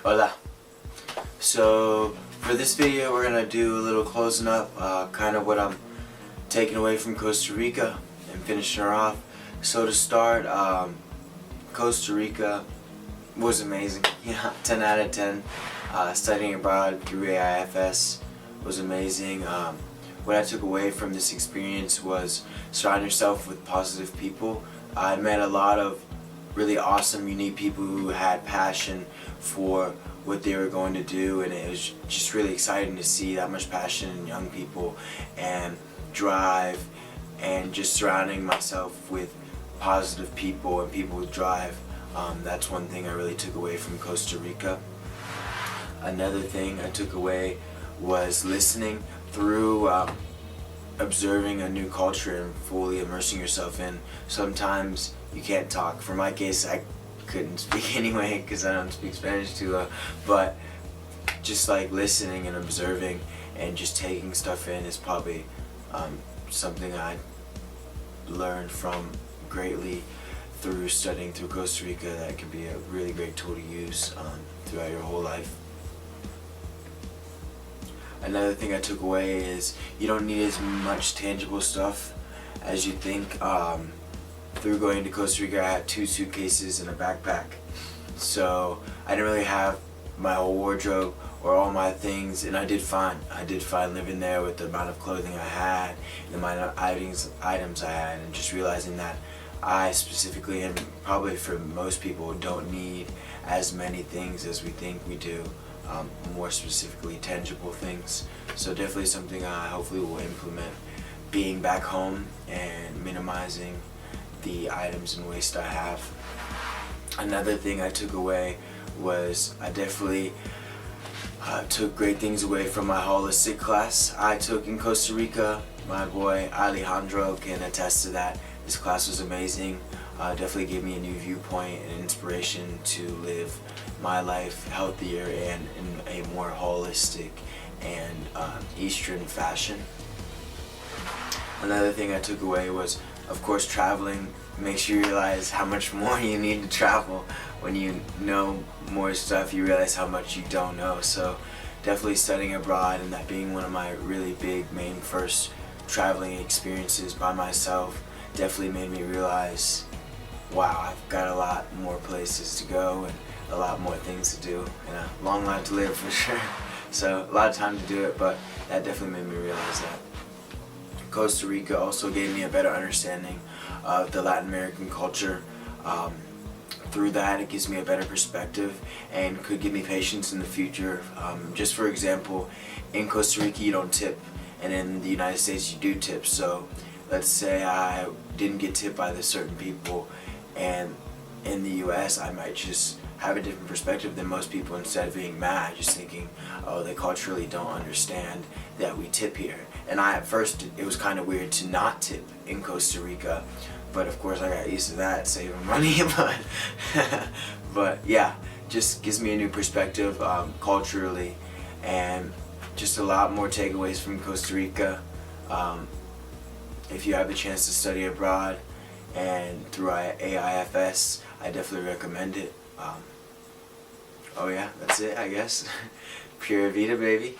Hola. So for this video we're gonna do a little closing up, kind of what I'm taking away from Costa Rica and finishing her off. So to start, Costa Rica was amazing. Yeah, 10 out of 10. Studying abroad through AIFS was amazing. What I took away from this experience was surround yourself with positive people. I met a lot of really awesome, unique people who had passion for what they were going to do, and it was just really exciting to see that much passion in young people and drive, and just surrounding myself with positive people and people with drive. That's one thing I really took away from Costa Rica. Another thing I took away was listening through observing a new culture and fully immersing yourself in. Sometimes you can't talk. For my case, I couldn't speak anyway because I don't speak Spanish too well, but just like listening and observing and just taking stuff in is probably something I learned from greatly through studying through Costa Rica. That can be a really great tool to use throughout your whole life. Another thing I took away is you don't need as much tangible stuff as you think. Through going to Costa Rica, I had 2 suitcases and a backpack, so I didn't really have my whole wardrobe or all my things, and I did fine living there with the amount of clothing I had and the amount of items I had, and just realizing that I specifically, and probably for most people, don't need as many things as we think we do. More specifically tangible things. So definitely something I hopefully will implement, being back home and minimizing the items and waste I have. Another thing I took away was I definitely took great things away from my holistic class I took in Costa Rica. My boy Alejandro can attest to that. This class was amazing. Definitely gave me a new viewpoint and inspiration to live my life healthier and in a more holistic and Eastern fashion. Another thing I took away was, of course, traveling makes you realize how much more you need to travel. When you know more stuff, you realize how much you don't know. So definitely studying abroad, and that being one of my really big main first traveling experiences by myself, definitely made me realize, wow, I've got a lot more places to go and a lot more things to do and a long life to live for sure. So a lot of time to do it, but that definitely made me realize that. Costa Rica also gave me a better understanding of the Latin American culture. Through that, it gives me a better perspective and could give me patience in the future. Just for example, in Costa Rica you don't tip, and in the United States you do tip. So let's say I didn't get tipped by the certain people, and in the US I might just have a different perspective than most people. Instead of being mad, just thinking, oh, they culturally don't understand that we tip here. And at first it was kind of weird to not tip in Costa Rica, but of course I got used to that, saving money. But yeah, just gives me a new perspective culturally, and just a lot more takeaways from Costa Rica. If you have the chance to study abroad and through AIFS, I definitely recommend it. Oh yeah, that's it, I guess. Pura vida, baby.